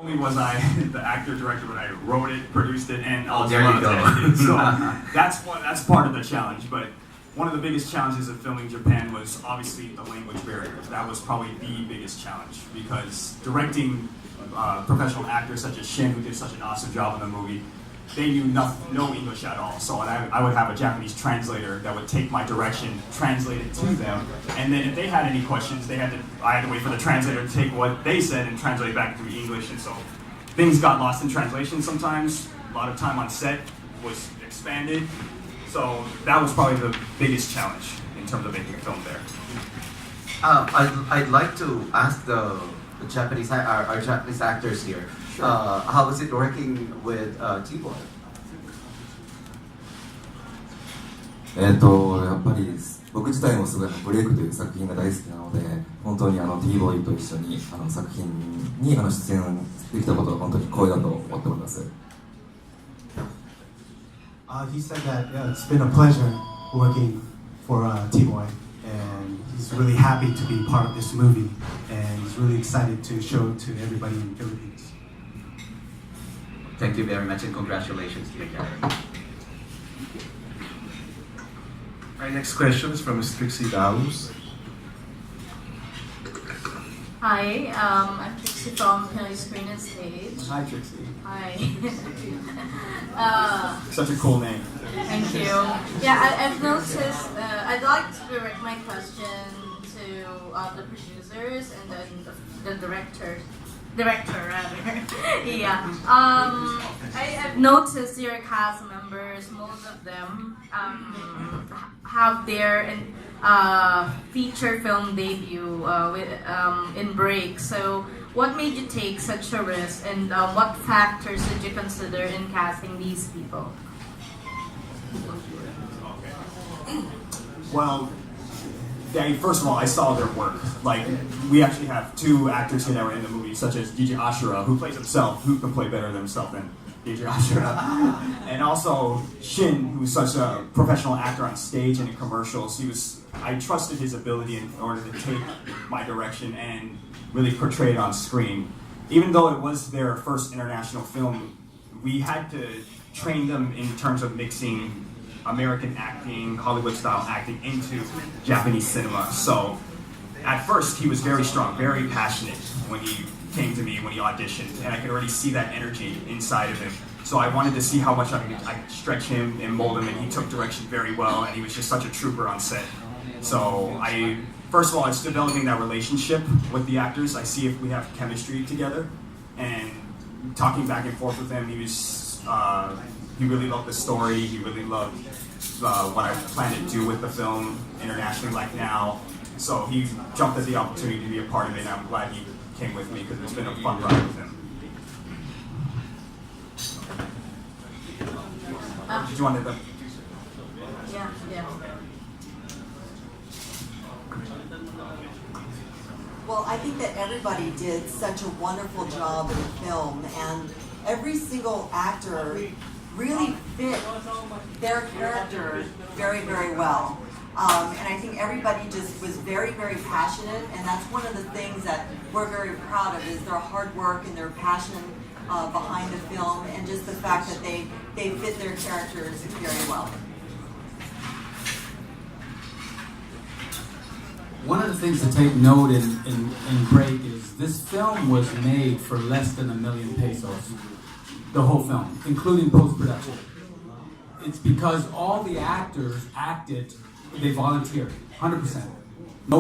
Only was I the actor director, but I wrote it, produced it, and also there you go. edited. So that's part of the challenge. But one of the biggest challenges of filming Japan was obviously the language barrier. That was probably the biggest challenge because directing professional actors such as Shin, who did such an awesome job in the movie, they knew no English at all. So I would have a Japanese translator that would take my direction, translate it to them, and then if they had any questions, I had to wait for the translator to take what they said and translate it back into English. And so things got lost in translation sometimes. A lot of time on set was expanded. So that was probably the biggest challenge in terms of making a film there. I'd like to ask the Japanese our Japanese actors here. Sure. How was it working with T-Boy? やっぱり僕自体もすごいブレイクという作品が大好きなので、本当にTボーイと一緒に作品に出演できたことは本当に光栄だと思っております。He said that it's been a pleasure working for T-Boy, and he's really happy to be part of this movie, and he's really excited to show it to everybody in the Philippines. Thank you very much and congratulations to you guys. Our next question is from Ms. Trixie Dalus. Hi, I'm Trixie from Pinoy Screen and Stage. Hi, Trixie. Hi. Such a cool name. Thank you. Yeah, I've noticed, I'd like to direct my question to the producers and then the director rather. Yeah. I've noticed your cast members, most of them have their feature film debut in break. So what made you take such a risk, and what factors did you consider in casting these people? Well, first of all, I saw their work. Like, we actually have two actors here that were in the movie, such as DJ Ashura, who plays himself, who can play better than himself than DJ Ashura. And also Shin, who's such a professional actor on stage and in commercials. I trusted his ability in order to take my direction and really portray it on screen. Even though it was their first international film, we had to train them in terms of mixing American acting, Hollywood-style acting into Japanese cinema. So at first, he was very strong, very passionate when he came to me, when he auditioned, and I could already see that energy inside of him. So I wanted to see how much I could stretch him and mold him, and he took direction very well, and he was just such a trooper on set. So first of all, it's developing that relationship with the actors. I see if we have chemistry together, and talking back and forth with him, he really loved the story. He really loved what I plan to do with the film internationally, like now. So he jumped at the opportunity to be a part of it, and I'm glad he came with me because it's been a fun ride with him. Did you want to? Yeah. Well, I think that everybody did such a wonderful job in the film, and every single actor really fit their character very, very well. And I think everybody just was very, very passionate, and that's one of the things that we're very proud of, is their hard work and their passion behind the film, and just the fact that they fit their characters very well. One of the things to take note in Break is this film was made for less than 1 million pesos. The whole film, including post-production. It's because all the actors acted, they volunteered, 100%.